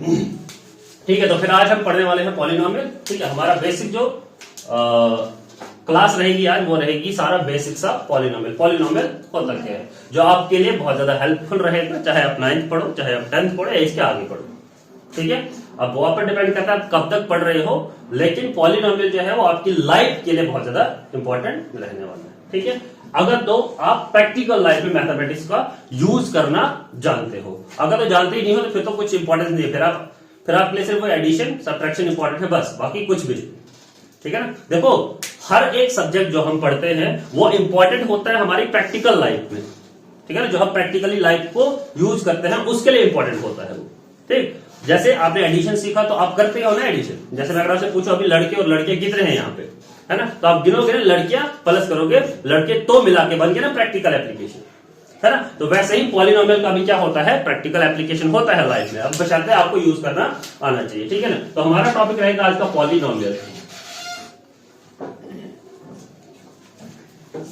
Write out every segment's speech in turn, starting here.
ठीक है, तो फिर आज हम पढ़ने वाले हैं पॉलिनोमियल। ठीक है, हमारा बेसिक जो क्लास रहेगी आज वो रहेगी सारा बेसिक सा पॉलिनोमियल। पॉलिनोमियल होता क्या है, जो आपके लिए बहुत ज्यादा हेल्पफुल रहेगा, चाहे आप 9th पढ़ो, चाहे आप 10th पढ़ो या इसके आगे पढ़ो। ठीक है, अब वो आप पर डिपेंड करता है आप कब तक पढ़ रहे हो, लेकिन पॉलिनोमियल जो है वो आपकी लाइफ के लिए बहुत ज्यादा इंपॉर्टेंट रहने वाला है। ठीक है, अगर तो आप प्रैक्टिकल लाइफ में मैथमेटिक्स का यूज करना जानते हो, अगर तो जानते ही नहीं हो तो फिर तो कुछ इंपॉर्टेंस नहीं है, फिर आपके लिए सिर्फ वो एडिशन सब्ट्रैक्शन इंपॉर्टेंट है, बस, बाकी कुछ भी। ठीक है ना, देखो हर एक सब्जेक्ट जो हम पढ़ते हैं वो इंपॉर्टेंट होता है हमारी प्रैक्टिकल लाइफ में। ठीक है ना, जो हम प्रैक्टिकली लाइफ को यूज करते हैं उसके लिए इंपॉर्टेंट होता है वो। ठीक, जैसे आपने एडिशन सीखा तो आप करते हो ना एडिशन। जैसे मैं अगर आपसे पूछूं अभी लड़के और लड़के कितने हैं यहाँ पे, है ना, तो आप गिनोगे ना, लड़कियां प्लस करोगे लड़के तो मिला के बन गए ना प्रैक्टिकल एप्लीकेशन, है ना। तो वैसे ही पॉलिनोमियल का भी क्या होता है, प्रैक्टिकल एप्लीकेशन होता है लाइफ में। अब बशर्ते आपको यूज करना आना चाहिए। ठीक है ना, तो हमारा टॉपिक रहेगा आज का पॉलिनोमियल।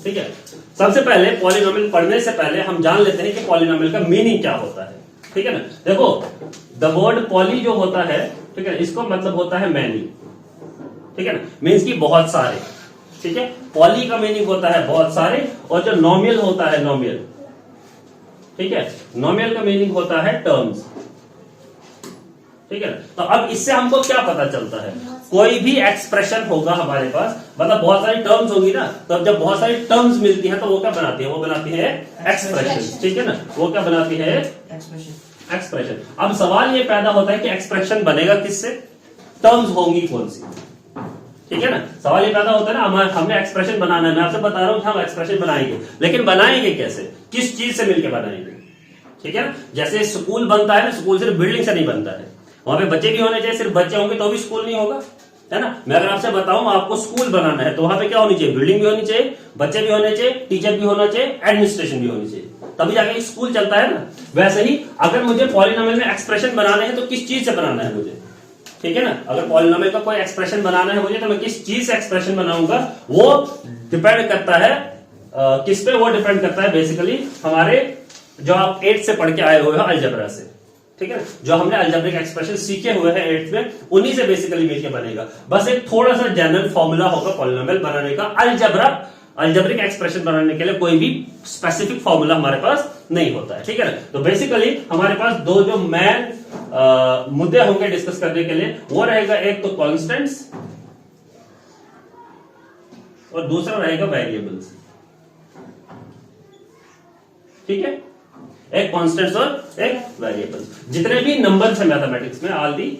ठीक है, सबसे पहले पॉलिनोमियल पढ़ने से पहले हम जान लेते हैं कि पॉलिनोमियल का मीनिंग क्या होता है। ठीक है ना, देखो द वर्ड पॉली जो होता है, ठीक है, इसको मतलब होता है मैनी। ठीक है ना, मीन्स की बहुत सारे। ठीक है, पॉली का मीनिंग होता है बहुत सारे, और जो नॉमियल होता है नॉमियल, ठीक है, नॉमियल का मीनिंग होता है टर्म्स। ठीक है, तो अब इससे हमको क्या पता चलता है, कोई भी एक्सप्रेशन होगा हमारे पास, मतलब बहुत सारी टर्म्स होगी ना, तो अब जब बहुत सारी टर्म्स मिलती है तो वो क्या बनाती है, वो बनाती है एक्सप्रेशन। ठीक है ना, वो क्या बनाती है, एक्सप्रेशन। अब सवाल ये पैदा होता है कि एक्सप्रेशन बनेगा किससे, टर्म्स होंगी कौन सी। ठीक है ना, सवाल ये पैदा होता है ना, हमने एक्सप्रेशन बनाना है, मैं आपसे बता रहा हूं कि हम एक्सप्रेशन बनाएंगे, लेकिन बनाएंगे कैसे, किस चीज से मिलकर बनाएंगे। ठीक है ना, जैसे स्कूल बनता है ना, स्कूल सिर्फ बिल्डिंग से नहीं बनता है, वहां पे बच्चे भी होने चाहिए, सिर्फ बच्चे होंगे तो भी स्कूल नहीं होगा, है ना। मैं अगर आपसे बताऊं आपको स्कूल बनाना है तो वहां पे क्या होनी चाहिए, बिल्डिंग भी होनी चाहिए, बच्चे भी होने चाहिए, टीचर भी होना चाहिए, एडमिनिस्ट्रेशन भी होनी चाहिए, तभी जाके स्कूल चलता है ना। वैसे ही अगर मुझे पॉलिनोमियल में एक्सप्रेशन बनाने हैं तो किस चीज से बनाना है मुझे। ठीक है ना, अगर पॉलिनोमियल का कोई एक्सप्रेशन बनाना है मुझे तो मैं किस चीज से एक्सप्रेशन बनाऊंगा, वो डिपेंड करता है किस पे, वो डिपेंड करता है बेसिकली हमारे जो आप 8th से पढ़ के आए हुए हो अलजेब्रा से। ठीक है, जो हमने अलजेब्रिक एक्सप्रेशन सीखे हुए हैं 8th में, उन्हीं से बेसिकली मिलके बनेगा। बस एक थोड़ा सा जनरल फॉर्मूला होगा पॉलिनोमियल बनाने का, अलजेब्रिक एक्सप्रेशन बनाने के लिए कोई भी स्पेसिफिक फॉर्मूला हमारे पास नहीं होता है। ठीक है ना, तो बेसिकली हमारे पास दो जो मेन मुद्दे होंगे डिस्कस करने के लिए, वो रहेगा एक तो कॉन्स्टेंट्स और दूसरा रहेगा वेरिएबल्स। ठीक है, एक कॉन्स्टेंट्स और एक वेरिएबल्स। जितने भी नंबर्स है मैथमेटिक्स में, ऑल दी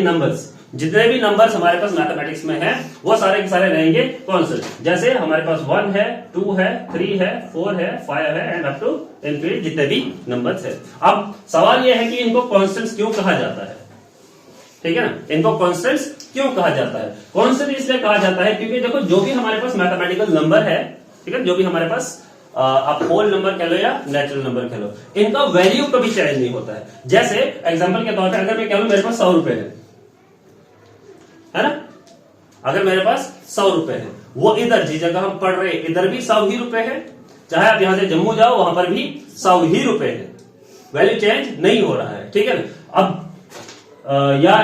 नंबर्स, जितने भी नंबर्स हमारे पास मैथमेटिक्स में हैं वो सारे के सारे रहेंगे कॉन्स्टेंट। जैसे हमारे पास 1 है, 2 है, 3 है, 4 है, 5 है एंड अप टू इनफिनिटी जितने भी नंबर्स है। अब सवाल यह है कि इनको कॉन्स्टेंट्स क्यों कहा जाता है। ठीक है ना, इनको कॉन्स्टेंट्स क्यों कहा जाता है, कॉन्स्टेंट इसलिए कहा जाता है क्योंकि देखो जो भी हमारे पास मैथमेटिकल नंबर है, ठीक है, जो भी हमारे पास आप होल नंबर कह लो या नेचुरल नंबर कह लो, इनका वैल्यू कभी चेंज नहीं होता है। जैसे एग्जांपल के तौर पे अगर मैं कह लूं मेरे पास 100 रुपए है ना, अगर मेरे पास 100 रुपए है, वो इधर जिस जगह हम पढ़ रहे हैं इधर भी 100 ही रुपए है, चाहे आप यहां से जम्मू जाओ वहां पर भी 100 ही रुपए है, वैल्यू चेंज नहीं हो रहा है। ठीक है ना, अब या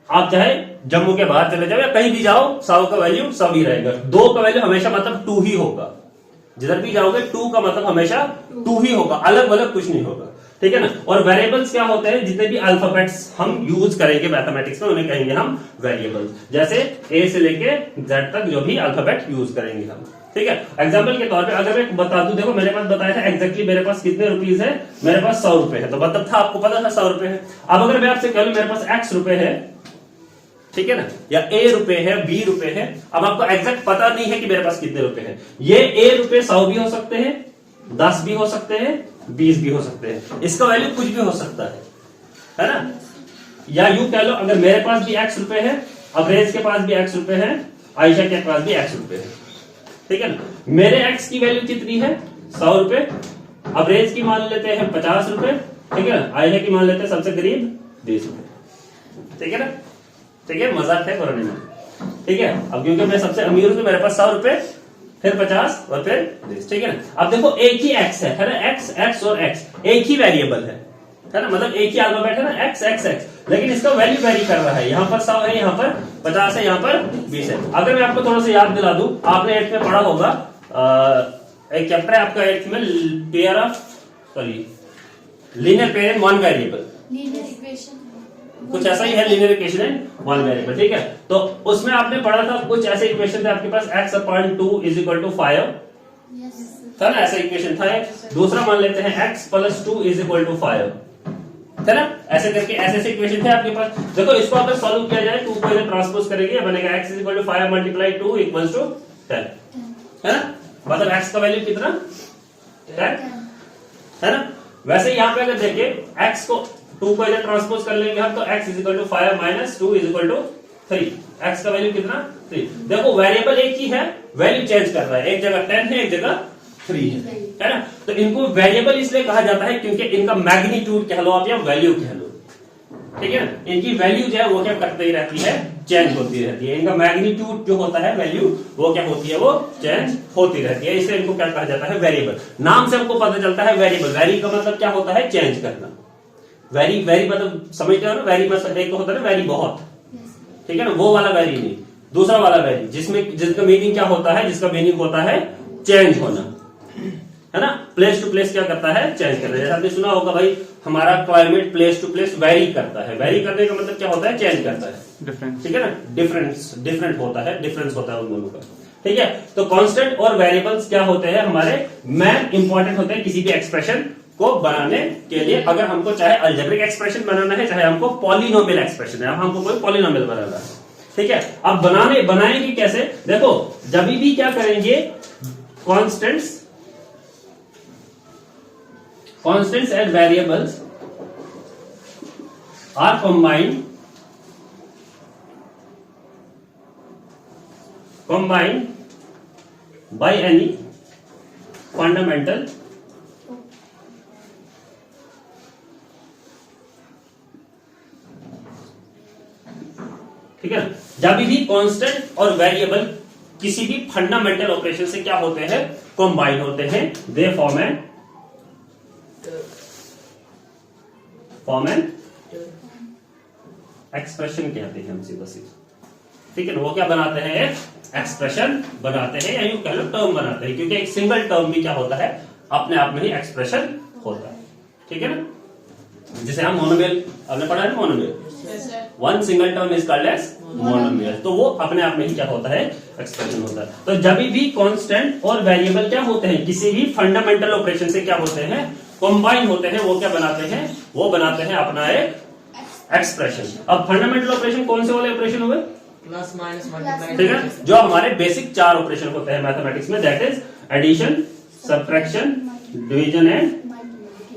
आप चाहे जम्मू के बाहर चले जाओ या कहीं भी जाओ, 100 का वैल्यू 100 ही रहेगा। 2 का वैल्यू हमेशा मतलब 2 ही होगा, जिधर भी जाओगे 2 का मतलब हमेशा 2 ही होगा, अलग अलग कुछ नहीं होगा। ठीक है ना, और वेरिएबल्स क्या होते हैं, जितने भी अल्फाबेट्स हम यूज करेंगे मैथमेटिक्स में उन्हें कहेंगे हम वेरिएबल्स। जैसे ए से लेके जेड तक जो भी अल्फाबेट यूज करेंगे हम। ठीक है, एग्जांपल के तौर पे अगर मैं बता दूं, देखो मेरे पास बताया था एग्जैक्टली मेरे पास कितने रुपीस है, मेरे पास 100 रुपए है, तो मतलब था आपको पता था 100 रुपए है। अब अगर मैं आपसे कह लूं मेरे पास x रुपए है, ठीक है ना, या a रुपए है, b रुपए है, अब आपको एग्जैक्ट पता नहीं है कि मेरे पास कितने रुपए हैं। ये a रुपए 100 भी हो सकते हैं, 10 भी हो सकते हैं, 20 भी हो सकते हैं, इसका वैल्यू कुछ भी हो सकता है ना। या यूं कह लो अगर मेरे पास भी x रुपए है, अवरेज के पास भी x रुपए है, आयशा के पास भी x रुपए है। ठीक है ना, मेरे x की वैल्यू कितनी है, 100 रुपए, अवरेज की मान लेते हैं 50 रुपए, ठीक है ना, आयशा की मान लेते हैं सबसे करीब 20 रुपए। ठीक है ना, ठीक है, मजाक है पुराने में। ठीक है, अब क्योंकि मैं सबसे अमीर हूं तो मेरे पास 100 रुपए फिर 50 और फिर 20, ठीक है ना। अब देखो एक ही x है ना, x और x एक ही वेरिएबल है ना, मतलब एक ही अल्फाबेट है ना, x, लेकिन इसका वैल्यू वेरी कर रहा है। यहाँ पर 100 है, यहाँ पर 50 है, यहाँ पर 20 है। अगर मैं आपको थोड़ा सा याद दिला दूं, आपने 8th में पढ़ा होगा, एक चैप्टर है आपका 8th में, linear pair in one variable, कुछ ऐसा ही है, linear equation in one variable, ठीक है। तो उसमें आपने पढ़ा था कुछ ऐसे इक्वेशन थे आपके पास, x/2 = 5 था ना, ऐसा इक्वेशन था। दूसरा मान लेते हैं x+2 = 5 है ना, ऐसे करके ऐसे इक्वेशन थे आपके पास। देखो इसको अगर सॉल्व किया जाए, 2 को इधर ट्रांसपोज करेंगे, बनेगा x = 5 × 2 = 10 है ना, मतलब x का वैल्यू कितना 10 है ना। वैसे यहाँ पे अगर देखें, x को 2 को इधर ट्रांसपोज कर लेंगे हम, तो x = 5 - 2 = 3, x का वैल्यू कितना 3। देखो वेरिएबल एक ही है, वैल्यू चेंज कर रहा है, एक जगह 10 है, एक जगह 3 है ना। तो इनको वेरिएबल इसलिए कहा जाता है क्योंकि इनका मैग्नीट्यूड कह लो आप या वैल्यू कह लो, ठीक है ना, इनकी वैल्यू जो है वो क्या करती ही रहती है, चेंज होती रहती है। इनका मैग्नीट्यूड जो होता है वैल्यू, वो क्या होती है, वो चेंज होती रहती है, इसलिए इनको क्या कहा जाता है, वेरिएबल। नाम से हमको पता चलता है वेरिएबल, वेरी का मतलब क्या होता है, चेंज करना। वेरी मतलब समझते हो ना, वेरी मतलब एक होता है ना, वेरी बहुत, ठीक है ना, वो वाला वेरी नहीं, दूसरा वाला वेरी, जिसका मीनिंग क्या होता है, जिसका मीनिंग होता है चेंज होना, है ना। प्लेस टू प्लेस क्या करता है, चेंज करता है। जैसे आपने सुना होगा भाई, हमारा climate place to place vary करता है, वेरी करने का मतलब क्या होता है, चेंज करता है, ठीक है ना, डिफरेंट होता है, डिफरेंस होता है उन दोनों का, ठीक है। तो कांस्टेंट और वेरिएबल्स क्या होते हैं, हमारे मैन इंपॉर्टेंट होते हैं किसी भी एक्सप्रेशन को बनाने के लिए। अगर हमको चाहे अलजेब्रिक एक्सप्रेशन बनाना है, चाहे हमको पॉलिनोमियल एक्सप्रेशन है, अब हमको कोई पॉलिनोमियल बनाना है, ठीक है। अब बनाएंगे कैसे, देखो जब भी क्या करेंगे, constants and variables are combined by any fundamental ठीक है ना। जब भी कांस्टेंट और वेरिएबल किसी भी फंडामेंटल ऑपरेशन से क्या होते हैं, कंबाइन होते हैं, दे फॉर्म एन एक्सप्रेशन कहते हैं हम सीधा, ठीक है ना। वो क्या बनाते हैं, एक्सप्रेशन बनाते हैं, या यूं कह लो टर्म बनाते हैं, क्योंकि एक सिंगल टर्म भी क्या होता है, अपने आप में ही एक्सप्रेशन होता है, ठीक है ना। जिसे हम मोनोमियल, आपने पढ़ा है ना monomial, one single term is called as monomial, तो वो अपने आप में ही क्या होता है, एक्सप्रेशन होता है। तो जब भी कांस्टेंट और वेरिएबल क्या होते हैं, किसी भी फंडामेंटल ऑपरेशन से क्या होते हैं, कंबाइन होते हैं, वो क्या बनाते हैं, वो बनाते हैं अपना एक एक्सप्रेशन। अब फंडामेंटल ऑपरेशन कौन से वाले ऑपरेशन हुए, प्लस माइनस मल्टीप्लाई, ठीक है, जो हमारे बेसिक 4 ऑपरेशन होते हैं मैथमेटिक्स में, that is addition, subtraction, division and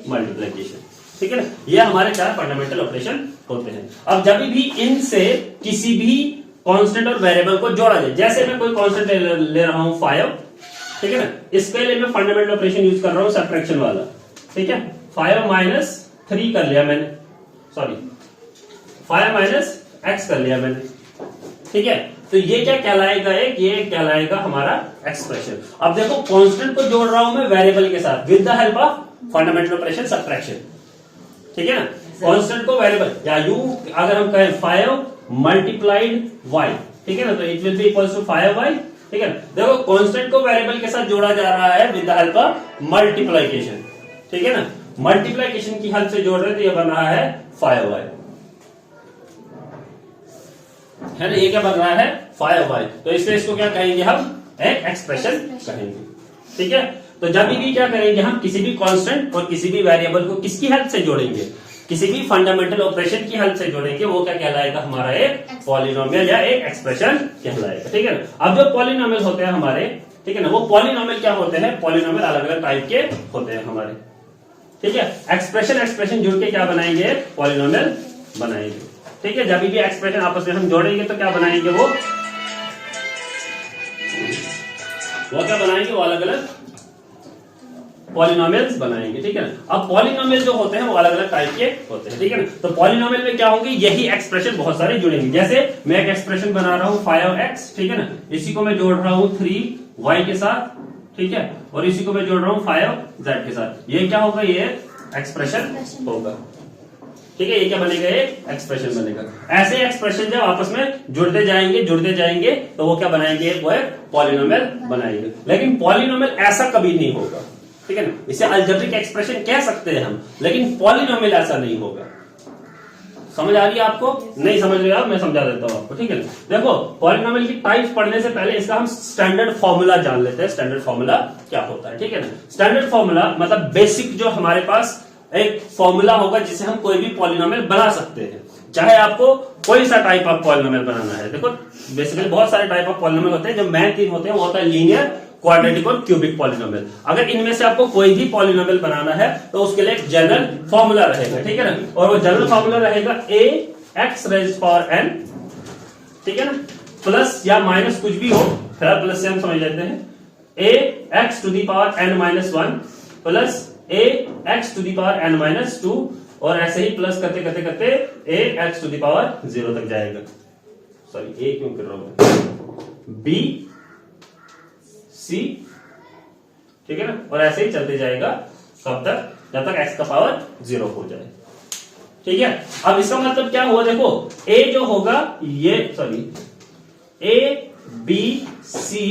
multiplication, ठीक है ना। ये हमारे 4 फंडामेंटल ऑपरेशन होते हैं। अब जब भी इनसे किसी भी कांस्टेंट और वेरिएबल को जोड़ा जाए, जैसे मैं कोई कांस्टेंट ले रहा हूं 5, ठीक है ना, इसके लिए मैं फंडामेंटल ऑपरेशन यूज कर रहा हूं सब्ट्रैक्शन वाला, ठीक है। 5 - 3 कर लिया मैंने, सॉरी 5 - x कर लिया मैंने, ठीक है। तो ये क्या कहलाएगा, ये कहलाएगा हमारा एक्सप्रेशन। अब देखो कांस्टेंट को जोड़ रहा हूं मैं वेरिएबल के साथ with the help of fundamental operation subtraction, ठीक है ना। कांस्टेंट को वेरिएबल, या यू अगर हम कहें 5 × y, ठीक है ना, तो it will be equals to 5y, ठीक है ना। देखो कांस्टेंट को वेरिएबल के साथ जोड़ा जा रहा है with the help of multiplication, ठीक है ना, मल्टीप्लिकेशन की हेल्प से जोड़ रहे, तो ये बन रहा है 5y, है ना, ये क्या बन रहा है 5y। तो इसलिए इसको क्या कहेंगे हम, एक एक्सप्रेशन कहेंगे, ठीक है। तो जब भी क्या करेंगे हम, किसी भी कांस्टेंट और किसी भी वेरिएबल को किसकी हेल्प से जोड़ेंगे, किसी भी फंडामेंटल ऑपरेशन की हेल्प से जोड़ेंगे, वो क्या कहलाएगा, हमारा एक पॉलिनोमियल या एक एक्सप्रेशन कहलाएगा, ठीक है ना। अब जो पॉलिनोमियल होते हैं हमारे, ठीक है ना, वो पॉलिनोमियल क्या होते हैं, पॉलिनोमियल अलग अलग टाइप के होते हैं हमारे, ठीक है। एक्सप्रेशन जुड़ के क्या बनाएंगे, पॉलिनोमियल बनाएंगे, ठीक है। जब भी एक्सप्रेशन आपस में हम जोड़ेंगे तो क्या बनाएंगे, वो क्या बनाएंगे, वो अलग अलग पॉलिनोमियल्स बनाएंगे, ठीक है ना। अब पॉलिनोमियल जो होते हैं वो अलग अलग टाइप के होते हैं, ठीक है ना। तो पॉलिनोमियल में क्या होंगे, यही एक्सप्रेशन बहुत सारे जुड़ेंगे। जैसे मैं एक एक्सप्रेशन बना रहा हूं 5x, ठीक है ना, इसी को मैं जोड़ रहा हूं 3 y के साथ, ठीक है, और इसी को मैं जोड़ रहा हूं 5z के साथ। ये क्या होगा, ये एक्सप्रेशन होगा, ठीक है। ये क्या बनेगा, एक एक्सप्रेशन बनेगा। ऐसे एक्सप्रेशन जब आपस में जुड़ते जाएंगे तो वो क्या बनाएंगे, वो एक पॉलिनोमियल बनाएंगे। लेकिन पॉलिनोमियल ऐसा कभी नहीं होगा, ठीक है ना। इसे अलजेब्रिक एक्सप्रेशन कह सकते हैं हम, लेकिन पॉलिनोमियल ऐसा नहीं होगा। समझ आ रही है आपको? नहीं समझ रहे आप, मैं समझा देता हूं आपको, ठीक है। देखो, पॉलिनोमियल की टाइप्स पढ़ने से पहले इसका हम स्टैंडर्ड फॉर्मूला जान लेते हैं। स्टैंडर्ड फॉर्मूला क्या होता है, ठीक है ना। स्टैंडर्ड फॉर्मूला मतलब बेसिक जो हमारे पास एक फॉर्मूला होगा जिससे हम कोई भी पॉलिनोमियल बना सकते हैं। चाहे आपको कोई सा टाइप ऑफ पॉलिनोमियल बनाना है। देखो, बेसिकली बहुत सारे टाइप ऑफ पॉलिनोमियल होते हैं। जो मेन तीन होते हैं वो होता है लीनियर, क्वाड्रेटिक और क्यूबिक पॉलिनोमियल। अगर इनमें से आपको कोई भी पॉलिनोमियल बनाना है तो उसके लिए एक जनरल फॉर्मूला रहेगा, ठीक है ना। और वो जनरल फॉर्मूला रहेगा a x raised power n, ठीक है ना, प्लस या माइनस कुछ भी हो, फिर प्लस से हम समझ लेते हैं। a x to the power n minus 1 plus a x to the power n minus 2, और ऐसे ही प्लस करते करते करते a x to the power 0 तक जाएगा। सॉरी, a क्यों कर रहा हूं, b c, ठीक है ना, और ऐसे ही चलते जाएगा कब तक, जब तक x का पावर 0 हो जाए, ठीक है। अब इसका मतलब क्या हुआ, देखो a जो होगा ये, सॉरी, a b c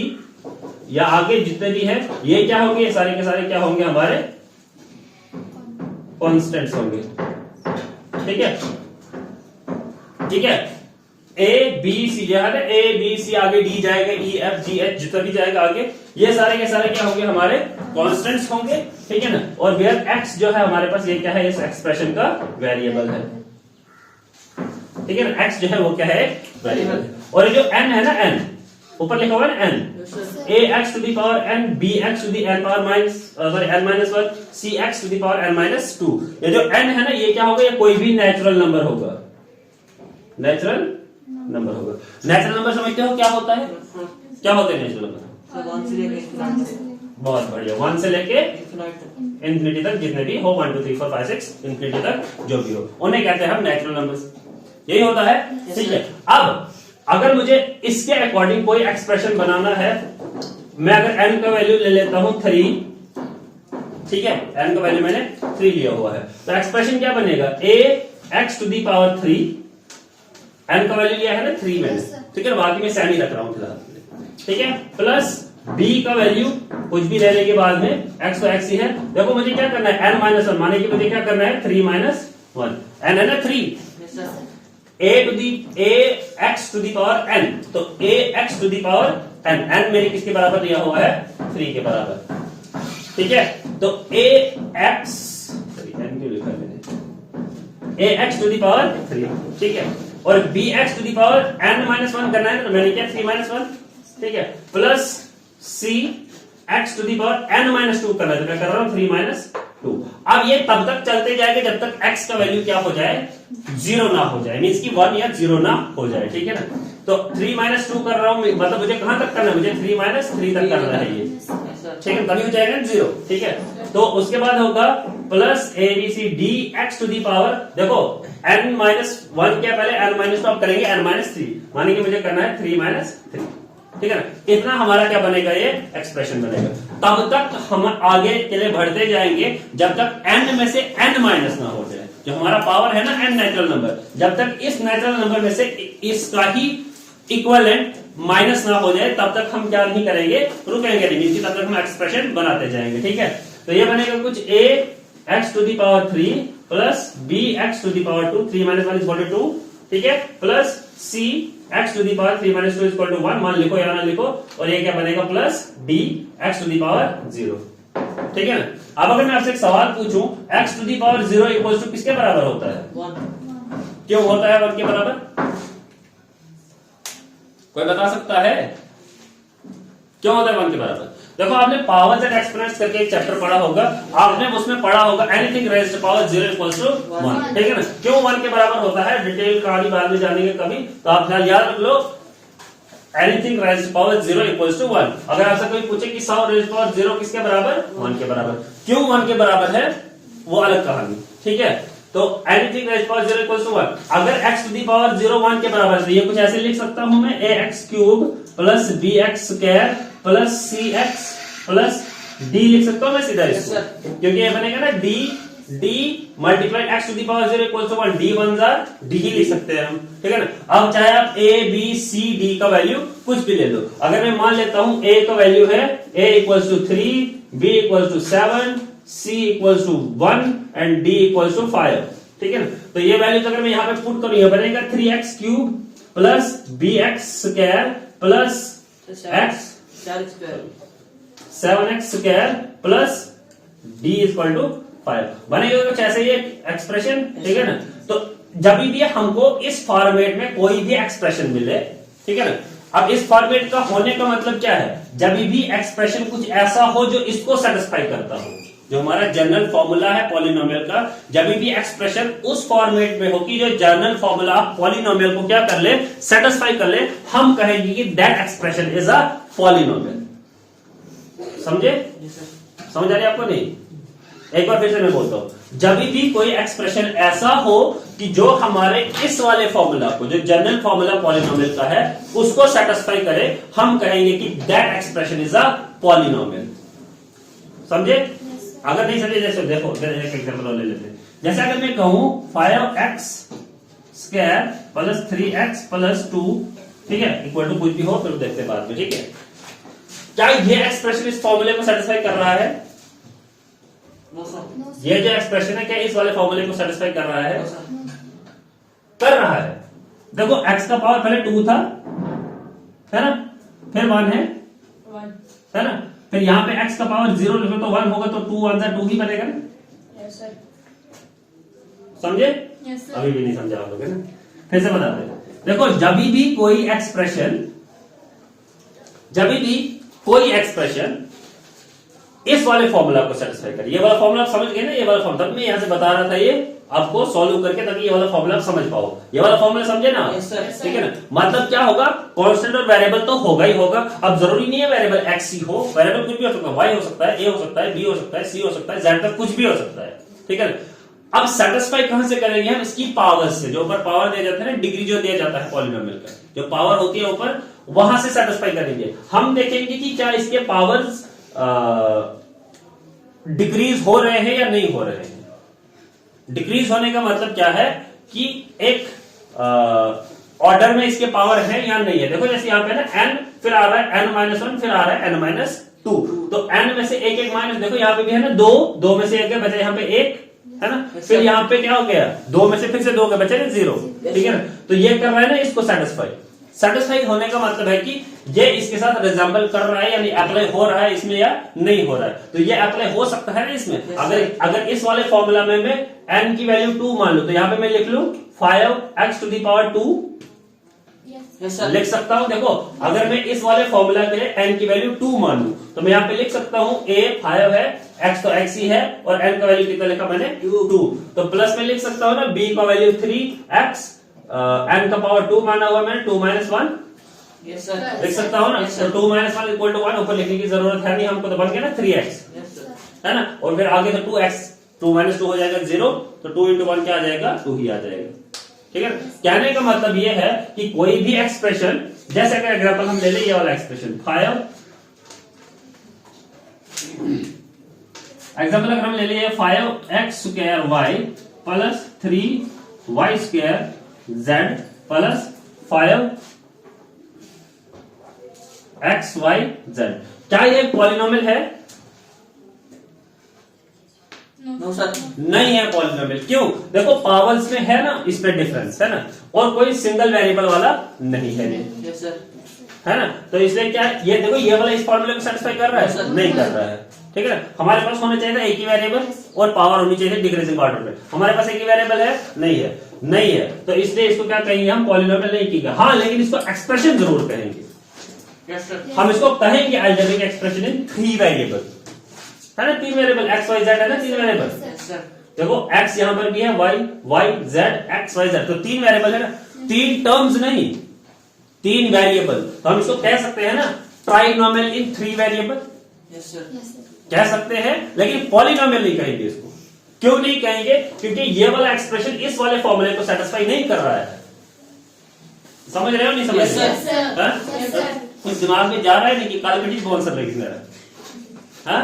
या आगे जितने भी हैं ये क्या होंगे, ये सारे के सारे क्या होंगे, हमारे कांस्टेंट्स होंगे, ठीक है, ठीक है। ए बी सी जो है ना, ए बी सी, आगे डी जाएगा, ई एफ जी एच जितना भी जाएगा आगे, ये सारे के सारे क्या होंगे, हमारे कांस्टेंट्स होंगे, ठीक है ना। और वेयर एक्स जो है हमारे पास, ये क्या है, इस एक्सप्रेशन का वेरिएबल है, ठीक है ना। एक्स जो है वो क्या है, वेरिएबल है। और ये जो एन है ना, एन ऊपर लिखा हुआ है ना, N, A X to the power N, B X to the N power minus, sorry, N minus 1, C X to the power N minus 2। ये जो एन है ना, ये क्या होगा, ये कोई भी नेचुरल नंबर होगा, नेचुरल नंबर होगा। नेचुरल नंबर समझते हो क्या होता है, क्या होते हैं नेचुरल नंबर? बहुत बढ़िया, 1 से लेके इंफिनिटी तक जितने भी हो, 1 2 3 4 5 6 इंफिनिटी तक जो भी हो, उन्हें कहते हैं हम नेचुरल नंबर्स। यही होता है, ठीक है। अब अगर मुझे इसके अकॉर्डिंग कोई एक्सप्रेशन बनाना है, मैं अगर n का वैल्यू ले लेता हूं 3, ठीक है, n का वैल्यू मैंने 3 लिया हुआ है, तो एक्सप्रेशन क्या बनेगा, a x to the power 3, n का वैल्यू लिया है ना 3 मैंने, ठीक है, बाकी मैं सेम ही रख रहा हूं फिलहाल, ठीक है, प्लस b का वैल्यू कुछ भी लेने के बाद में, x तो x ही है। देखो मुझे क्या करना है, n माइनस 1, माने कि मुझे क्या करना है, 3 माइनस 1, n है ना 3, a x to the power n, तो a x to the power n, n मेरे किसके बराबर दिया हुआ है, 3 के बराबर, ठीक है। तो a x, सॉरी n क्यों लिखा मैंने, a x to the power 3, ठीक है, और b x to the power n minus 1 करना है, तो मैंने क्या 3 माइनस 1, ठीक है, plus c x to the power n minus 2 करना है, तो मैं कर रहा हूं 3 माइनस 2। अब ये तब तक चलते जाएगा जब तक x का वैल्यू क्या हो जाए, 0 ना हो जाए, मींस की 1 या 0 ना हो जाए, ठीक है ना। तो 3 माइनस 2 कर रहा हूं, मतलब मुझे कहां तक करना है, मुझे 3 माइनस 3 तक करना है ये, ठीक है, तभी हो जाएगा 0, ठीक है। तो उसके बाद होगा plus A B C D X to the power, देखो n माइनस 1 क्या, पहले n माइनस 2 आप करेंगे n माइनस 3, माने कि मुझे करना है 3 माइनस 3, ठीक है ना। इतना हमारा क्या बनेगा, ये एक्सप्रेशन बनेगा। तब तक हम आगे के लिए बढ़ते जाएंगे जब तक n में से n माइनस ना हो जाए। जो हमारा पावर है ना n नेचुरल नंबर, जब तक इस नेचुरल नंबर में से इसका ही इक्विवेलेंट माइनस ना हो जाए तब तक हम क्या नहीं करेंगे, रुकेंगे नहीं, तब तक हम एक्सप्रेशन बनाते जाएंगे, ठीक है। तो ये बनेगा कुछ a x to the power 3 plus b x to the power 2, 3 minus 1 is equal to 2, ठीक है, plus c x to the power 3 minus 2 is equal to 1, मान लिखो या ना लिखो, और ये क्या बनेगा plus d x to the power 0, ठीक है ना। अब अगर मैं आपसे एक सवाल पूछूं, x to the power 0 equal to किसके बराबर होता है, 1, क्यों होता है 1 के बराबर, कोई बता सकता है क्यों होता है 1 के बराबर? देखो आपने पावर्स एंड एक्सपोनेंट्स करके एक चैप्टर पढ़ा होगा, आपने उसमें पढ़ा होगा anything raised to power 0 equals to 1, ठीक है ना। क्यों 1 के बराबर होता है, डिटेल कहानी बाद में जानेंगे कभी, तो आप ख्याल याद रख लो, anything raised to power 0 equals to 1। अगर आपसे कोई पूछे कि 100 रेज्ड टू पावर 0 किसके बराबर, 1 के बराबर, क्यों 1 के बराबर है वो अलग कहानी, ठीक है। तो anything raised to power 0 equals to 1, अगर x टू दी पावर 0 1 के बराबर है, तो ये कुछ ऐसे लिख सकता हूं मैं, ax cube plus bx square plus C X plus D लिख सकता हूं मैं सीधा इसको, Yes, sir. क्योंकि ये बनेगा ना D multiply X to the power 0 equal to 1, D one जार डी ही लिख सकते हैं हम, ठीक है ना। अब चाहे आप ए बी सी डी का वैल्यू कुछ भी ले लो, अगर मैं मान लेता हूं ए का वैल्यू है A equals to 3, B equals to 7, C equals to 1 and D equals to 5, ठीक है ना। तो ये वैल्यू अगर मैं यहां पे पुट करूं, ये बनेगा 3x cube plus bx square plus x 7x square plus d equal to 5 बनेगा कुछ ऐसे ही एक्सप्रेशन, ठीक है ना। तो जब भी हमको इस फॉर्मेट में कोई भी एक्सप्रेशन मिले, ठीक है ना। अब इस फॉर्मेट का होने का मतलब क्या है, जब भी एक्सप्रेशन कुछ ऐसा हो जो इसको सेटिस्फाई करता हो, जो हमारा जनरल फॉर्मूला है पॉलिनोमियल का, जब भी एक्सप्रेशन उस फॉर्मेट में हो कि जो जनरल फॉर्मूला पॉलिनोमियल को क्या कर ले, सेटिस्फाई कर ले, हम कहेंगे कि that expression is a polynomial. समझे? समझ आ रही है आपको? नहीं, एक बार फिर से मैं बोलता हूं, जब भी कोई एक्सप्रेशन ऐसा हो कि जो हमारे इस वाले फॉर्मूला को, जो जनरल फॉर्मूला पॉलिनोमियल का है, उसको सेटिस्फाई करे, हम कहेंगे कि that expression is a polynomial. समझे? अगर नहीं समझे, जैसे देखो एक एग्जांपल ले लेते हैं। जैसे अगर मैं कहूं 5x square plus 3x plus 2, ठीक है, इक्वल टू कुछ भी हो, फिर देखते हैं बाद में, ठीक है। क्या ये एक्सप्रेशन इस फॉर्मूले को सेटिस्फाई कर रहा है? No, sir. ये जो एक्सप्रेशन है क्या इस वाले फॉर्मूले को सेटिस्फाई कर रहा है? No, sir. कर रहा है। देखो x का पावर पहले 2 था, है ना, फिर 1 है ना, फिर यहाँ पे x का पावर 0 लिखो तो 1 होगा, तो 2 1 2 ही बनेगा ना। Yes, sir. समझे? Yes, sir. अभी भी नहीं समझा आप लोग, है ना। फिर से बताते हैं। देखो जब भी कोई एक्सप्रेशन इस वाले फॉर्मूला को सेटिस्फाई करे, ये वाला फॉर्मूला आप समझ गए ना, ये वाला फॉर्मूला तब मैं यहां से बता रहा था ये आपको सॉल्व करके, ताकि ये वाला फॉर्मूला आप समझ पाओ। ये वाला फॉर्मूला समझे ना? Yes, sir. ठीक है ना। मतलब क्या होगा, कांस्टेंट और वेरिएबल तो होगा ही होगा। अब जरूरी नहीं है वेरिएबल x ही हो, वेरिएबल कुछ भी हो सकता है, y हो सकता है, a हो सकता है, b हो सकता है, c हो सकता है, z तक कुछ भी हो सकता है, ठीक है ना। अब सेटिस्फाई कहां से करेंगे हम? इसकी पावर से, जो ऊपर पावर दिया जाता है ना, डिग्री जो दिया जाता है पॉलिनोमियल का, जो पावर होती है ऊपर, वहां से सेटिस्फाई करेंगे। हम देखेंगे कि क्या इसके पावर्स डिक्रीज हो रहे हैं या नहीं हो रहे हैं। डिक्रीज होने का मतलब क्या है कि एक ऑर्डर में इसके पावर है या नहीं है। देखो जैसे यहाँ पे ना n फिर आ रहा है n-1, फिर आ रहा है n-2, तो n में से एक एक माइनस, देखो यहाँ पे भी है ना 2 में से एक बचा यहाँ पे 1, है ना, फिर यहाँ पे क्या हो गया 2 में से फिर से 2 के बचे 0, ठीक है ना। तो ये कर रहा है ना इसको सेटिस्फाई होने का मतलब है कि ये इसके साथ रिजेंबल कर रहा है, यानी अप्लाई हो रहा है इसमें या नहीं हो रहा है। तो ये अप्लाई हो सकता है ना इसमें। अगर इस वाले फॉर्मूला में मैं n की वैल्यू 2 मान लूं, तो यहां पे मैं लिख लूं 5x to the power 2, Yes, sir. लिख सकता हूं। देखो अगर मैं इस वाले फॉर्मूला के लिए n की वैल्यू 2 मान लूं, तो मैं यहां पे लिख सकता हूं a 5 है, x तो x ही है, और n का वैल्यू कितना लिखा मैंने 2, तो प्लस में लिख सकता हूं ना b का वैल्यू 3x, n का पावर 2 माना हुआ मैंने 2 - 1 Yes, sir. लिख सकता हूं ना। Yes, तो sir. 2 - 1 इक्वल टू 1 ऊपर लिखने की जरूरत है नहीं हमको, तो बन गया ना 3x, Yes, sir. है ना। और फिर आगे तो 2x, 2 - 2 हो जाएगा 0, तो 2 × 1 क्या आ जाएगा 2 ही आ जाएगा, ठीक है। कहने का मतलब ये है कि कोई भी एक्सप्रेशन, जैसे अगर एग्जांपल हम ले लें ये वाला एक्सप्रेशन 5, एग्जांपल अगर हम ले लें 5x² y plus 3y² z plus 5xy z, क्या ये पॉलिनोमियल है? No, sir. नहीं है पॉलिनोमियल। क्यों? देखो पावर्स में है ना, इस पे डिफरेंस है ना, और कोई सिंगल वेरिएबल वाला नहीं है ये, Yes, sir. है ना। तो इसलिए क्या ये देखो ये वाला इस फॉर्मूले को सेटिस्फाई कर रहा है? नहीं कर रहा है, ठीक है ना। हमारे पास होना चाहिए था एक ही वेरिएबल और पावर होनी चाहिए डिक्रीजिंग ऑर्डर में। हमारे पास एक ही वेरिएबल है, नहीं है, तो इसलिए इसको क्या कहेंगे हम, पॉलिनोमियल नहीं कहेंगे। हाँ, लेकिन इसको एक्सप्रेशन जरूर कहेंगे। Yes, sir. हम इसको कहेंगे अलजेब्रिक एक्सप्रेशन इन 3 वेरिएबल, है ना, 3 वेरिएबल x y z है ना, 3 वेरिएबल। Yes, sir. देखो x यहां पर भी है, y z x y z, तो 3 वेरिएबल है ना, 3 टर्म्स नहीं 3 वेरिएबल। तो हम इसको कह सकते हैं ना ट्राइनोमियल इन 3 variable, Yes, sir. Yes, sir. कह सकते हैं, लेकिन पॉलिनोमियल नहीं कहेंगे इसको। क्यों नहीं कहेंगे? क्योंकि ये वाला एक्सप्रेशन इस वाले फॉर्मूले को सेटिस्फाई नहीं कर रहा है। समझ रहे हो नहीं समझ Yes, रहे sir. हो? हाँ? Yes, sir. कुछ दिमाग में जा रहा है नहीं कि कालकटी कौन सा लगी मेरा, हाँ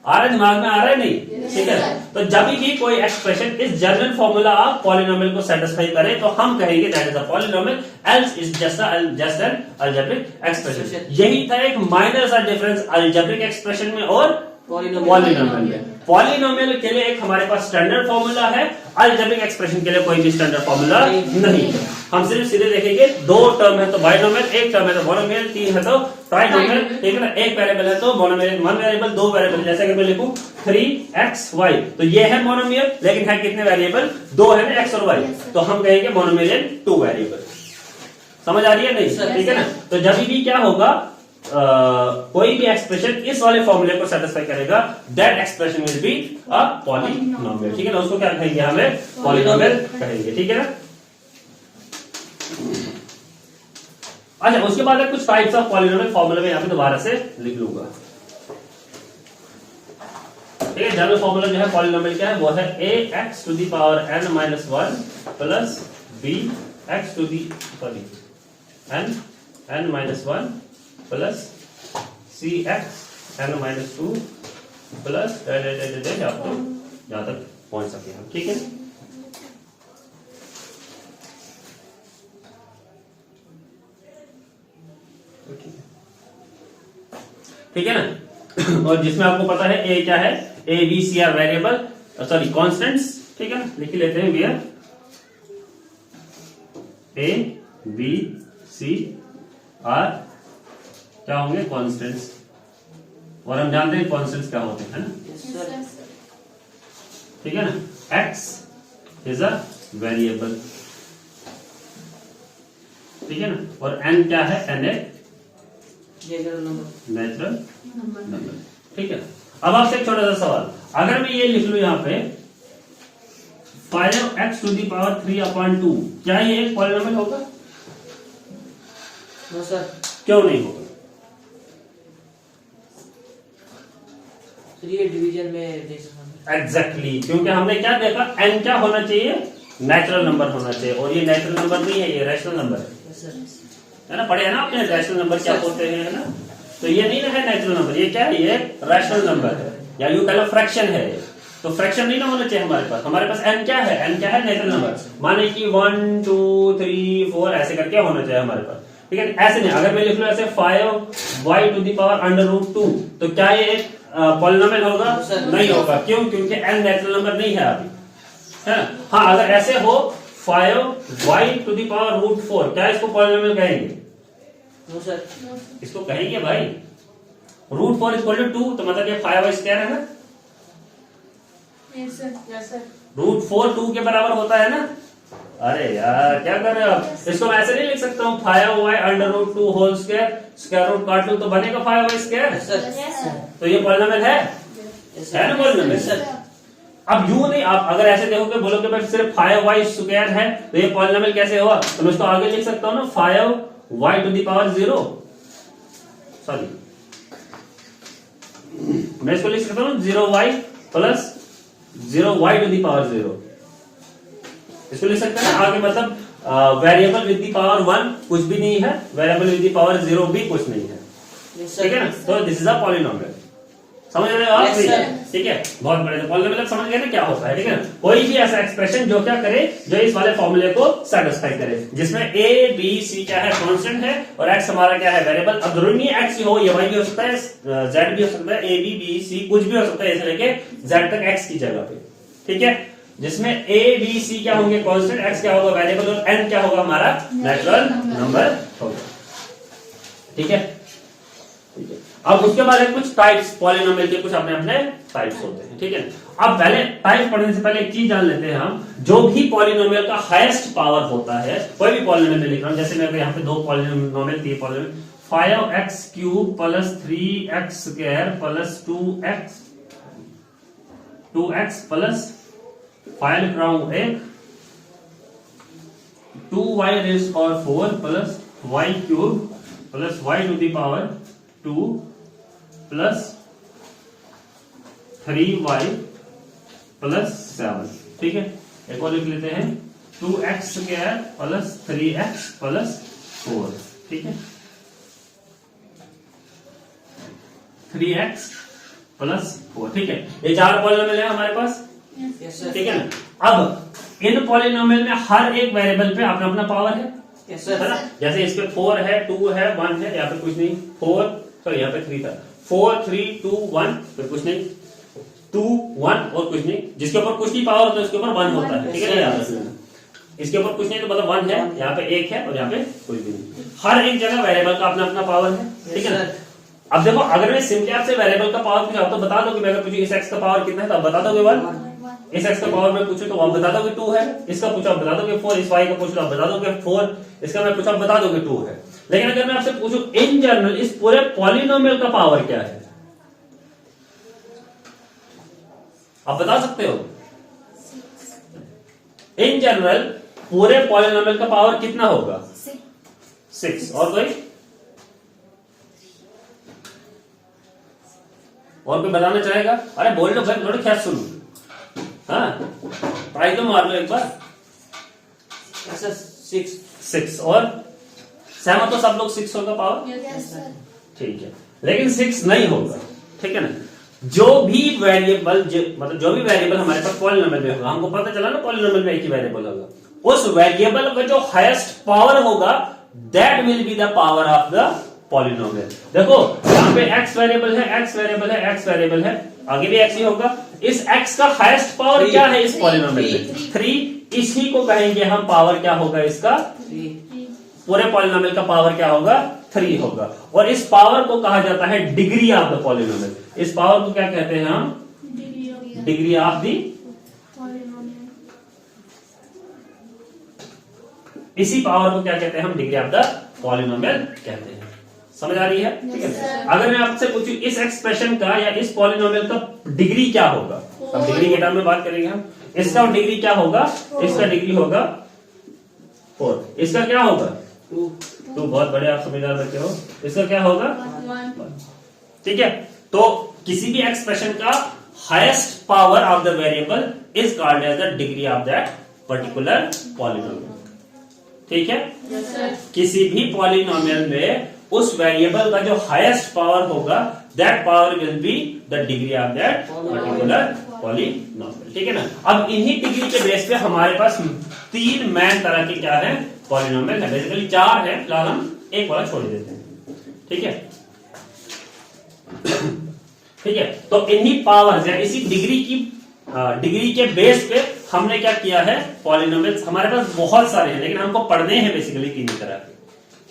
आ रहा है दिमाग में, आ रहा है नहीं, ठीक है। तो जब भी कोई एक्सप्रेशन इस जनरल फॉर्मूला ऑफ पॉलिनोमियल को सेटिस्फाई करे तो हम कहेंगे that is a polynomial, else is just an algebraic expression. यही था एक माइनर सा डिफरेंस अलजेब्रिक एक्सप्रेशन में और पॉलिनोमियल में। पॉलिनोमियल के लिए एक हमारे पास स्टैंडर्ड फॉर्मूला है, अलजेब्रिक एक्सप्रेशन के लिए कोई भी स्टैंडर्ड फॉर्मूला नहीं है। हम सिर्फ सीधे देखेंगे, दो टर्म है तो बाइनोमियल, एक टर्म है तो मोनोमियल, तीन है तो ट्राइनोमियल, ठीक है ना। एक वेरिएबल है तो मोनोमियल, वन वेरिएबल, दो वेरिएबल, जैसे कि मैं लिखूं 3xy, तो ये है मोनोमियल, लेकिन है कितने वेरिएबल, दो है ना, x और y, तो हम कहेंगे मोनोमियल 2 वेरिएबल। समझ आ रही है नहीं, ठीक है ना। तो जब भी क्या होगा, कोई भी एक्सप्रेशन इस वाले फॉर्मूले को सेटिस्फाई करेगा, that expression will be a polynomial, ठीक है ना। उसको क्या कहेंगे, हमें पॉलिनोमियल कहेंगे, ठीक है ना। अच्छा, उसके बाद कुछ टाइप्स ऑफ पॉलिनोमियल फॉर्मूला में यहां पे दोबारा से लिख लूंगा, ठीक है। जनरल फॉर्मूला जो है पॉलिनोमियल क्या है, वो है ax to the power n minus 1 plus bx to the n minus 1 plus cx n minus 2 plus आपको जहां तक पहुंच सके हम, ठीक है। ठीक है ना। और जिसमें आपको पता है ए क्या है, A B C are variable, sorry constants, ठीक है ना। लिख लेते हैं where A B C are क्या होंगे, कॉन्स्टेंट्स, और हम जानते हैं कॉन्स्टेंट्स क्या होते हैं ना, ठीक है ना। एक्स इज अ वेरिएबल, ठीक है ना, और एन क्या है, एन ए नेचुरल नंबर, ठीक है। अब आपसे एक छोटा सा सवाल, अगर मैं ये लिख लूं यहां पे 5x टू दी पावर 3/2, क्या ये एक पॉलिनोमियल होगा? No sir. क्यों नहीं होगा? ये डिवीजन में एग्जैक्टली, क्योंकि हमने क्या देखा, n क्या होना चाहिए, नेचुरल नंबर होना चाहिए, और ये नेचुरल नंबर नहीं है, ये रैशनल नंबर है ना। पढ़े है ना आपने रैशनल नंबर क्या होते हैं, है ना। तो ये नहीं है नेचुरल नंबर, ये क्या है, ये रैशनल नंबर है, या यू कह लो फ्रैक्शन है। तो फ्रैक्शन नहीं ना होना चाहिए हमारे पास। हमारे पास n क्या है, n क्या है, नेचुरल नंबर, माने कि 1 2 3 4 ऐसे करके होना चाहिए हमारे पास, ठीक है। ऐसे नहीं, अगर मैं लिख लूं ऐसे 5y टू दी पावर √2, तो क्या ये एक पॉलिनोमियल होगा? नहीं होगा। क्यों? क्योंकि n नेचुरल नंबर नहीं है अभी, है ना। हाँ, अगर ऐसे हो 5y टू दी पावर √4, क्या इसको पॉलिनोमियल कहेंगे? No sir. इसको कहेंगे भाई, √4 इक्वल टू 2, तो मतलब ये 5y स्क्वायर है ना। Yes sir. √4 2 के बराबर होता है ना। अरे यार क्या कर रहे हो आप, इसको मैं ऐसे नहीं लिख सकता हूँ 5y √2 whole square, square root काट लूं तो बनेगा 5y स्क्वायर। तो ये पॉलिनोमियल है ना, पॉलिनोमियल। अब यूं नहीं, आप अगर ऐसे देखोगे, बोलोगे भाई सिर्फ 5y स्क्वायर है, तो ये पॉलिनोमियल कैसे हुआ? तो मैं इसको आगे लिख सकता हूँ ना, 5y to the power 0, sorry मैं इसको लिख सकता हूँ 0y plus 0y to the power 0, इसको लिख सकते हैं ना आगे। मतलब वेरिएबल विद दी पावर 1 कुछ भी नहीं है, वेरिएबल विद दी पावर 0 भी कुछ नहीं है, ठीक है ना। तो दिस इज अ पॉलिनोमियल, समझ रहे हो आप? ठीक है, बहुत बड़े पॉलिनोमियल समझ गए ना क्या होता है, ठीक है ना। कोई भी ऐसा एक्सप्रेशन जो क्या करे, जो इस वाले फॉर्मूले को सेटिस्फाई करे, जिसमें a b c क्या है, कांस्टेंट है, और x हमारा क्या है, वेरिएबल। अब जरूरी नहीं x ही हो, ये y भी हो सकता है, z भी हो सकता है, a b c कुछ भी हो सकता है, ऐसे लेके z तक x की जगह पे, ठीक है। जिसमें a b c क्या होंगे, कांस्टेंट, x क्या होगा, वेरिएबल, और n क्या होगा, हमारा नेचुरल नंबर होगा, ठीक है। अब उसके बाद कुछ टाइप्स पॉलिनोमियल के, कुछ अपने अपने टाइप्स होते हैं, ठीक है। अब पहले टाइप पढ़ने से पहले एक चीज जान लेते हैं हम, जो भी पॉलिनोमियल का हाईएस्ट पावर होता है, कोई भी पॉलिनोमियल लिख रहा हूं, जैसे मेरे यहाँ पे दो पॉलिनोमियल थी, polynomial 5x³ plus 3x² plus 2x plus 5 लिख रहा हूं एक 2y⁴ plus y³ plus y to the power 2 plus 3y plus 7, ठीक है। एक और लिख लेते हैं 2x² प्लस 3x प्लस 4, ठीक है। 3x plus 4। ठीक है, ये 4 पॉलिनोमियल है हमारे पास। Yes sir. ठीक है ना। अब इन पॉलिनोमियल में हर एक वेरिएबल पे अपना अपना पावर है, यस है ना। सर। जैसे इस पे 4 है, 2 है, 1 है, यहाँ पे कुछ नहीं, 4 सॉरी यहाँ पे 3 था, 4 3 2 1, फिर कुछ नहीं, 2 1 और कुछ नहीं। जिसके ऊपर कुछ नहीं पावर होता है उसके ऊपर 1 होता है। ठीक है, याद रखना। इसके ऊपर कुछ नहीं तो मतलब 1 है, यहाँ पे 1 है और यहाँ पे कुछ भी नहीं। हर एक जगह वेरिएबल का अपना अपना पावर है। ठीक है ना। अब देखो, अगर मैं सिंपली आपसे वेरिएबल का पावर पूछा तो बता दो कि मैं अगर पूछूं इस x का पावर कितना है तो आप बता दोगे 1। इस x का पावर मैं पूछूं तो आप बता दोगे 2 है। इसका पूछा आप बता दोगे 4। इस y का पूछा आप बता दोगे 4। इसका मैं पूछा आप बता दोगे 2 है। लेकिन अगर मैं आपसे पूछूं इन जनरल इस पूरे पॉलिनोमियल का पावर क्या है, आप बता सकते हो? इन जनरल पूरे पॉलिनोमियल का पावर कितना होगा? 6। और कोई बताना चाहेगा? अरे बोल लो भाई, थोड़ी क्या सुनो। हाँ, ट्राई तो मार लो एक बार। Yes sir. 6 और सहमत हो सब लोग? 6 होगा पावर। Yes sir. ठीक है, लेकिन 6 नहीं होगा। ठीक है ना। जो भी वेरिएबल मतलब जो भी वेरिएबल हमारे पास पॉलिनोमियल में होगा, हमको पता चला ना पॉलिनोमियल में एक ही वेरिएबल होगा, उस वेरिएबल का जो हाईएस्ट पावर होगा that will be the power of the polynomial. देखो यहाँ पे x वेरिएबल है, x वेरिएबल है, x वेरिएबल है, आगे भी x ही होगा। इस x का हाईएस्ट पावर क्या है इस पॉलिनोमियल में? 3। इसी को कहेंगे हम पावर क्या होगा इसका? 3। पूरे पॉलिनोमियल का पावर क्या होगा? 3 होगा। और इस पावर को कहा जाता है डिग्री ऑफ द पॉलिनोमियल। इस पावर को क्या कहते हैं हम? Degree of the. इसी पावर को क्या कहते हैं हम? डिग्री ऑफ द पॉलिनोमियल कहते हैं। समझ आ रही है? ठीक है। अगर मैं आपसे पूछूं इस एक्सप्रेशन का या इस पॉलिनोमियल का डिग्री क्या होगा, अब डिग्री के टर्म में बात करेंगे हम। इसका डिग्री क्या होगा? इसका डिग्री होगा 4। इसका क्या होगा? 2। बहुत बड़े आप समझदार बच्चे हो। इसका क्या होगा? 1। ठीक है। तो किसी भी एक्सप्रेशन का highest power of the variable is called as the degree of that particular polynomial. ठीक है। Yes sir. किसी भी पॉलिनोमियल में उस वेरिएबल का जो हाईएस्ट पावर होगा that power will be the degree of that particular polynomial. ठीक है ना। अब इन्हीं डिग्री के बेस पे हमारे पास 3 मेन तरह के क्या है? पॉलिनोमियल है। बेसिकली 4 है, फिलहाल हम एक वाला छोड़ देते हैं। ठीक है। ठीक है, तो इन्हीं पावर्स या इसी डिग्री के बेस पे हमने क्या किया है? पॉलिनोमियल्स हमारे पास बहुत सारे हैं, लेकिन हमको पढ़ने हैं बेसिकली 3 तरह के।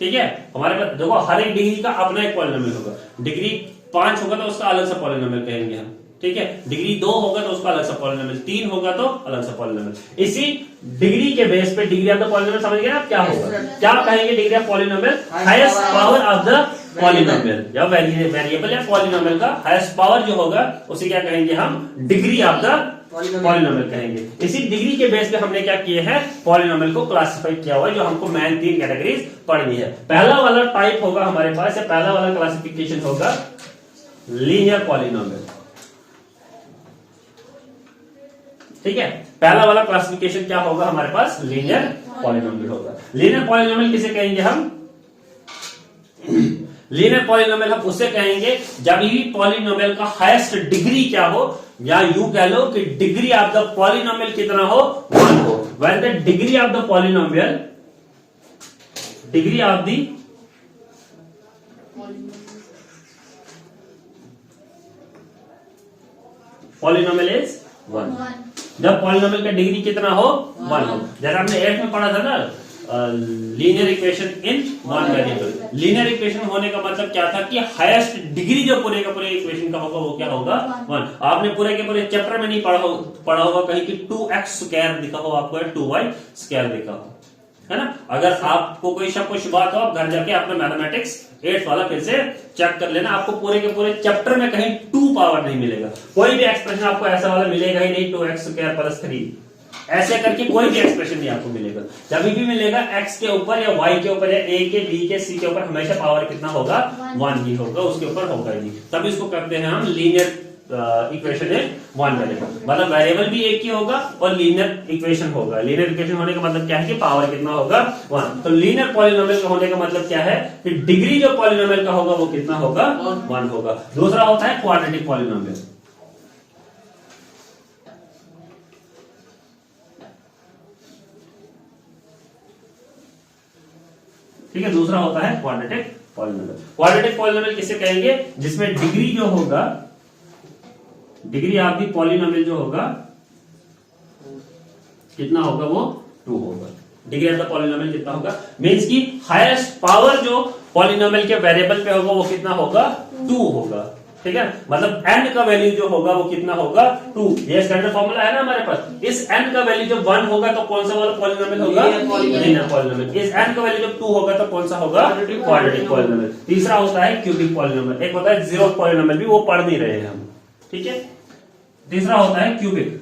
ठीक है। हमारे पास देखो हर एक डिग्री का अपना एक पॉलिनोमियल होगा। डिग्री 5 होगा तो उसका अलग सा पॉलिनोमियल कहेंगे हम। ठीक है। डिग्री 2 होगा तो उसका अलग सा पॉलिनोमियल, 3 होगा तो अलग सा पॉलिनोमियल। इसी डिग्री के बेस पे डिग्री ऑफ द पॉलिनोमियल समझ गए आप क्या होगा? क्या कहेंगे degree of polynomial? Highest power of the polynomial या वेरिएबल या पॉलिनोमियल का हाईएस्ट पावर जो होगा उसे क्या कहेंगे हम? डिग्री ऑफ द पॉलिनोमियल कहेंगे। इसी डिग्री के बेस पे हमने क्या किए हैं? पॉलिनोमियल को क्लासिफाई किया हुआ है, जो हमको मेन 3 कैटेगरीज पढ़नी है। पहला वाला टाइप होगा हमारे पास या पहला वाला क्लासिफिकेशन होगा लीनियर पॉलिनोमियल। ठीक है। पहला वाला क्लासिफिकेशन क्या होगा हमारे पास? लीनियर पॉलिनोमियल होगा। लीनियर पॉलिनोमियल किसे कहेंगे हम? लीनियर पॉलिनोमियल हम उसे कहेंगे जब भी पॉलिनोमियल का हाईएस्ट डिग्री क्या हो, या यूं कह लो कि डिग्री ऑफ द पॉलिनोमियल कितना हो? 1 हो। Where the degree of the polynomial, degree of the polynomial is 1। जब पॉलिनोमियल का डिग्री कितना हो? 1 हो। जैसे आपने 8 में पढ़ा था ना linear equation in 1 variable. Linear equation होने का मतलब क्या था कि हाईएस्ट डिग्री जो पूरे का पूरे इक्वेशन का होगा वो क्या होगा? 1। आपने पूरे के पूरे चैप्टर में नहीं पढ़ा होगा कहीं कि 2x स्क्वायर लिखा हो आपको, 2y स्क्वायर लिखा हो, है ना। अगर आपको कोई शक कुछ बात हो आप घर जाके अपना मैथमेटिक्स 8 वाला फिर से चेक कर लेना। आपको पूरे के पूरे चैप्टर में कहीं 2 पावर नहीं मिलेगा। कोई भी एक्सप्रेशन आपको ऐसा वाला मिलेगा ही नहीं 2x स्क्वायर प्लस 3, ऐसे करके कोई भी एक्सप्रेशन नहीं आपको मिलेगा। जब भी मिलेगा x के ऊपर या y के ऊपर या a के b के c के ऊपर हमेशा पावर कितना होगा? 1 ही होगा, उसके ऊपर होगा ही। तब इसको करते हैं हम लीनियर इक्वेशन में 1 मिलेगा। मतलब वेरिएबल भी एक ही होगा और लीनियर इक्वेशन होगा। लीनियर इक्वेशन होने का मतलब क्या है कि पावर कितना होगा 1। तो लीनियर पॉलिनोमियल का होने का मतलब क्या है कि डिग्री जो पॉलिनोमियल का होगा वो कितना होगा 1 होगा। दूसरा होता है क्वाड्रेटिक पॉलिनोमियल। ठीक है, दूसरा होता है क्वाड्रेटिक पॉलिनोमियल। क्वाड्रेटिक पॉलिनोमियल किसे कहेंगे? जिसमें डिग्री जो होगा, डिग्री ऑफ दी पॉलिनोमियल जो होगा कितना होगा वो 2 होगा। डिग्री ऑफ द पॉलिनोमियल कितना होगा मींस की हाईएस्ट पावर जो पॉलिनोमियल के वेरिएबल पे होगा वो कितना होगा 2 होगा। ठीक है, मतलब n का वैल्यू जो होगा वो कितना होगा 2। ये स्टैंडर्ड फॉर्मूला है ना हमारे पास। इस n का वैल्यू जब 1 होगा तो कौन सा वाला पॉलिनोमियल होगा? Linear polynomial. इस n का वैल्यू जब 2 होगा तो कौन सा होगा? Quadratic polynomial. तीसरा होता है क्यूबिक पॉलिनोमियल। एक होता है जीरो पॉलिनोमियल, भी वो पढ़ नहीं रहे हैं हम। ठीक है, तीसरा होता है क्यूबिक।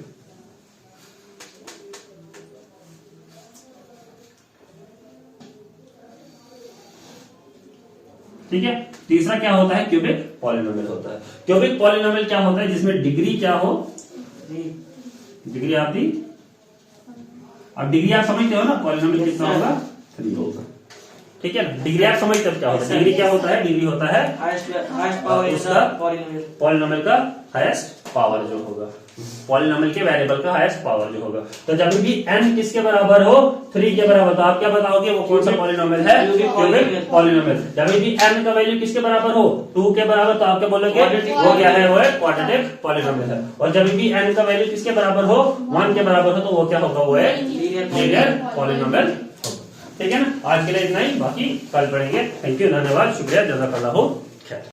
ठीक है, तीसरा क्या होता है? क्यूबिक पॉलिनोमियल होता है। क्यूबिक पॉलिनोमियल क्या होता है? जिसमें डिग्री क्या हो? डिग्री आप दी, अब डिग्री आप समझते हो ना, पॉलिनोमियल कितना होगा 3 होगा। ठीक है, डिग्री आप समझते हो क्या होता है? डिग्री क्या होता है? डिग्री होता है हाईएस्ट पावर उसका पॉलिनोमियल। पॉलिनोमियल का हाईएस्ट पावर जो होगा, पॉलिनोमियल के वेरिएबल का हाईएस्ट पावर जो होगा। तो जब भी n किसके बराबर हो? 3 के बराबर, तो आप क्या बताओगे वो कौन सा पॉलिनोमियल है? Cubic polynomial. जब भी n का वैल्यू किसके बराबर हो? 2 के बराबर, तो आप क्या बोलोगे वो क्या है? वो है क्वाड्रेटिक पॉलिनोमियल है। और जब भी n का वैल्यू किसके बराबर हो? 1 के बराबर हो, तो वो क्या होगा? वो है लीनियर पॉलिनोमियल। ठीक है ना, आज के लिए इतना ही, बाकी कल पढ़ेंगे। थैंक यू, धन्यवाद, शुक्रिया, जज़ाकल्लाहु खैर।